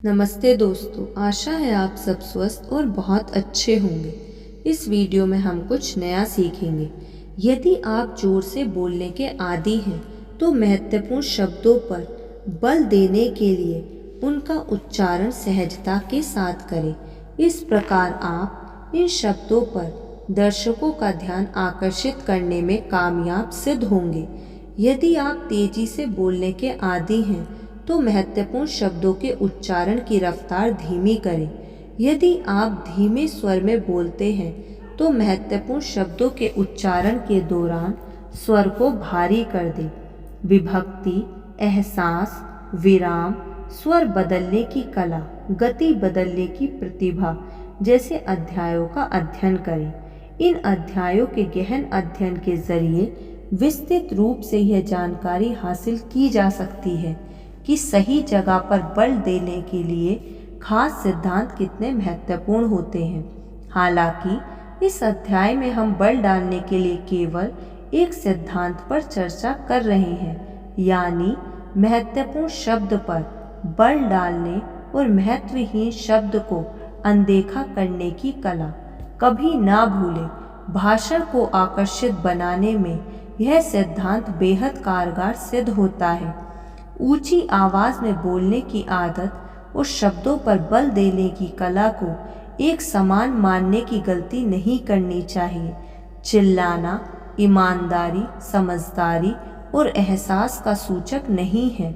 नमस्ते दोस्तों, आशा है आप सब स्वस्थ और बहुत अच्छे होंगे। इस वीडियो में हम कुछ नया सीखेंगे। यदि आप जोर से बोलने के आदी हैं तो महत्वपूर्ण शब्दों पर बल देने के लिए उनका उच्चारण सहजता के साथ करें। इस प्रकार आप इन शब्दों पर दर्शकों का ध्यान आकर्षित करने में कामयाब सिद्ध होंगे। यदि आप तेजी से बोलने के आदी हैं तो महत्वपूर्ण शब्दों के उच्चारण की रफ्तार धीमी करें। यदि आप धीमे स्वर में बोलते हैं तो महत्वपूर्ण शब्दों के उच्चारण के दौरान स्वर को भारी कर दें। विभक्ति, एहसास, विराम, स्वर बदलने की कला, गति बदलने की प्रतिभा जैसे अध्यायों का अध्ययन करें। इन अध्यायों के गहन अध्ययन के जरिए विस्तृत रूप से यह जानकारी हासिल की जा सकती है कि सही जगह पर बल देने के लिए खास सिद्धांत कितने महत्वपूर्ण होते हैं। हालांकि इस अध्याय में हम बल डालने के लिए केवल एक सिद्धांत पर चर्चा कर रहे हैं, यानी महत्वपूर्ण शब्द पर बल डालने और महत्वहीन शब्द को अनदेखा करने की कला। कभी ना भूलें, भाषण को आकर्षित बनाने में यह सिद्धांत बेहद कारगर सिद्ध होता है। ऊंची आवाज में बोलने की आदत और शब्दों पर बल देने की कला को एक समान मानने की गलती नहीं करनी चाहिए। चिल्लाना ईमानदारी, समझदारी और एहसास का सूचक नहीं है।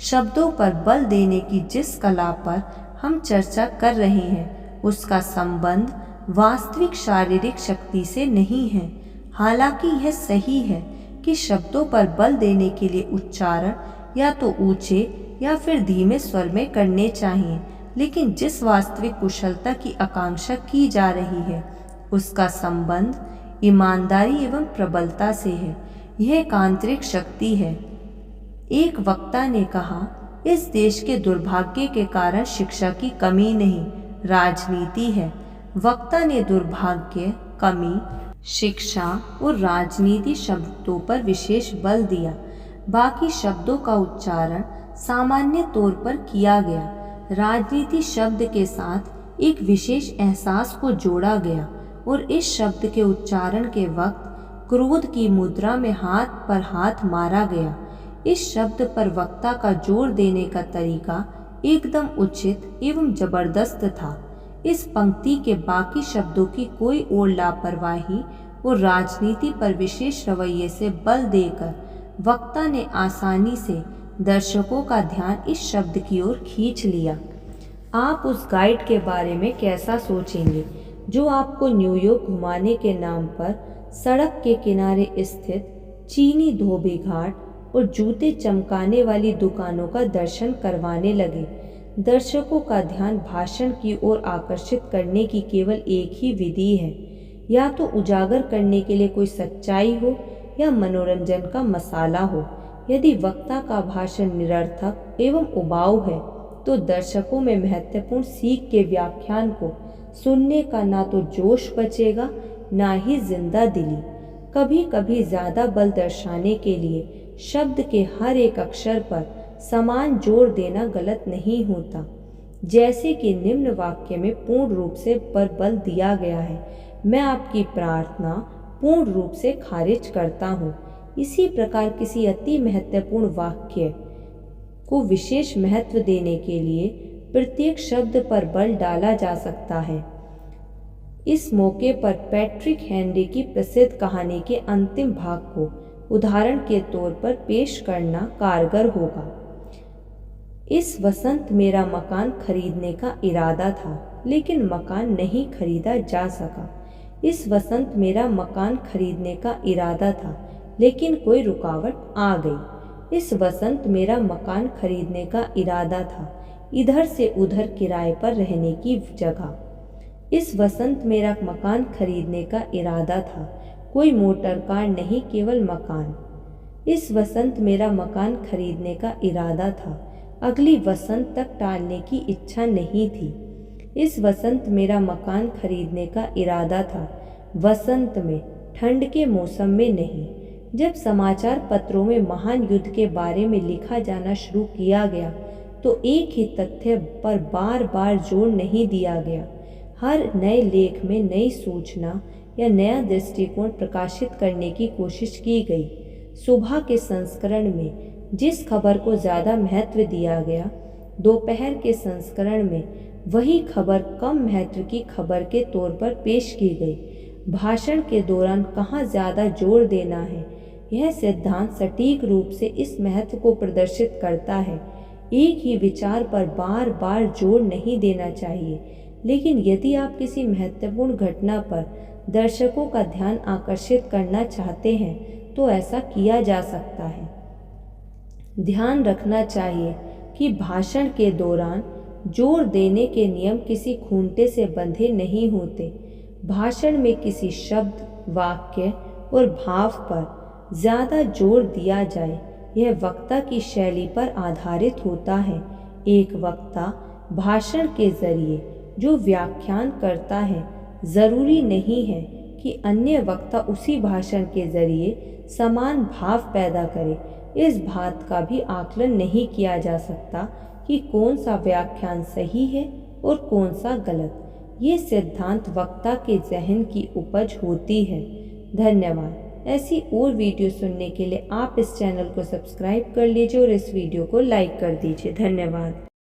शब्दों पर बल देने की जिस कला पर हम चर्चा कर रहे हैं उसका संबंध वास्तविक शारीरिक शक्ति से नहीं है। हालांकि यह सही है कि शब्दों पर बल देने के लिए उच्चारण या तो ऊंचे या फिर धीमे स्वर में करने चाहिए, लेकिन जिस वास्तविक कुशलता की आकांक्षा की जा रही है उसका संबंध ईमानदारी एवं प्रबलता से है। यह एक आंतरिक शक्ति है। एक वक्ता ने कहा, इस देश के दुर्भाग्य के कारण शिक्षा की कमी नहीं, राजनीति है। वक्ता ने दुर्भाग्य, कमी, शिक्षा और राजनीति शब्दों पर विशेष बल दिया। बाकी शब्दों का उच्चारण सामान्य तौर पर किया गया। राजनीति शब्द के साथ एक विशेष एहसास को जोड़ा गया और इस शब्द के उच्चारण के वक्त क्रोध की मुद्रा में हाथ पर हाथ मारा गया। इस शब्द पर वक्ता का जोर देने का तरीका एकदम उचित एवं जबरदस्त था। इस पंक्ति के बाकी शब्दों की कोई और लापरवाही और राजनीति पर विशेष रवैये से बल देकर वक्ता ने आसानी से दर्शकों का ध्यान इस शब्द की ओर खींच लिया। आप उस गाइड के बारे में कैसा सोचेंगे जो आपको न्यूयॉर्क घुमाने के नाम पर सड़क के किनारे स्थित चीनी धोबी घाट और जूते चमकाने वाली दुकानों का दर्शन करवाने लगे। दर्शकों का ध्यान भाषण की ओर आकर्षित करने की केवल एक ही विधि है, या तो उजागर करने के लिए कोई सच्चाई हो या मनोरंजन का मसाला हो। यदि वक्ता का भाषण निरर्थक एवं उबाऊ है तो दर्शकों में महत्वपूर्ण सीख के व्याख्यान को सुनने का ना तो जोश बचेगा ना ही जिंदा दिली। कभी कभी ज्यादा बल दर्शाने के लिए शब्द के हर एक अक्षर पर समान जोर देना गलत नहीं होता। जैसे कि निम्न वाक्य में पूर्ण रूप से पर बल दिया गया है, मैं आपकी प्रार्थना पूर्ण रूप से खारिज करता हूँ। इसी प्रकार किसी अति महत्वपूर्ण वाक्य को विशेष महत्व देने के लिए प्रत्येक शब्द पर बल डाला जा सकता है। इस मौके पर पैट्रिक हेनरी की प्रसिद्ध कहानी के अंतिम भाग को उदाहरण के तौर पर पेश करना कारगर होगा। इस वसंत मेरा मकान खरीदने का इरादा था, लेकिन मकान नहीं खरीदा जा सका। इस वसंत मेरा मकान खरीदने का इरादा था, लेकिन कोई रुकावट आ गई। इस वसंत मेरा मकान खरीदने का इरादा था, इधर से उधर किराए पर रहने की जगह। इस वसंत मेरा मकान खरीदने का इरादा था, कोई मोटर कार नहीं, केवल मकान। इस वसंत मेरा मकान खरीदने का इरादा था, अगली वसंत तक टालने की इच्छा नहीं थी। इस वसंत मेरा मकान खरीदने का इरादा था, वसंत में, ठंड के मौसम में नहीं। जब समाचार पत्रों में महान युद्ध के बारे में लिखा जाना शुरू किया गया तो एक ही तथ्य पर बार बार जोर नहीं दिया गया। हर नए लेख में नई सूचना या नया दृष्टिकोण प्रकाशित करने की कोशिश की गई। सुबह के संस्करण में जिस खबर को ज़्यादा महत्व दिया गया, दोपहर के संस्करण में वही खबर कम महत्व की खबर के तौर पर पेश की गई। भाषण के दौरान कहाँ ज़्यादा जोर देना है, यह सिद्धांत सटीक रूप से इस महत्व को प्रदर्शित करता है। एक ही विचार पर बार बार जोर नहीं देना चाहिए, लेकिन यदि आप किसी महत्वपूर्ण घटना पर दर्शकों का ध्यान आकर्षित करना चाहते हैं तो ऐसा किया जा सकता है। ध्यान रखना चाहिए कि भाषण के दौरान जोर देने के नियम किसी खूंटे से बंधे नहीं होते। भाषण में किसी शब्द, वाक्य और भाव पर ज़्यादा जोर दिया जाए, यह वक्ता की शैली पर आधारित होता है। एक वक्ता भाषण के जरिए जो व्याख्यान करता है, ज़रूरी नहीं है कि अन्य वक्ता उसी भाषण के जरिए समान भाव पैदा करे। इस बात का भी आकलन नहीं किया जा सकता कि कौन सा व्याख्यान सही है और कौन सा गलत। ये सिद्धांत वक्ता के जहन की उपज होती है। धन्यवाद। ऐसी और वीडियो सुनने के लिए आप इस चैनल को सब्सक्राइब कर लीजिए और इस वीडियो को लाइक कर दीजिए। धन्यवाद।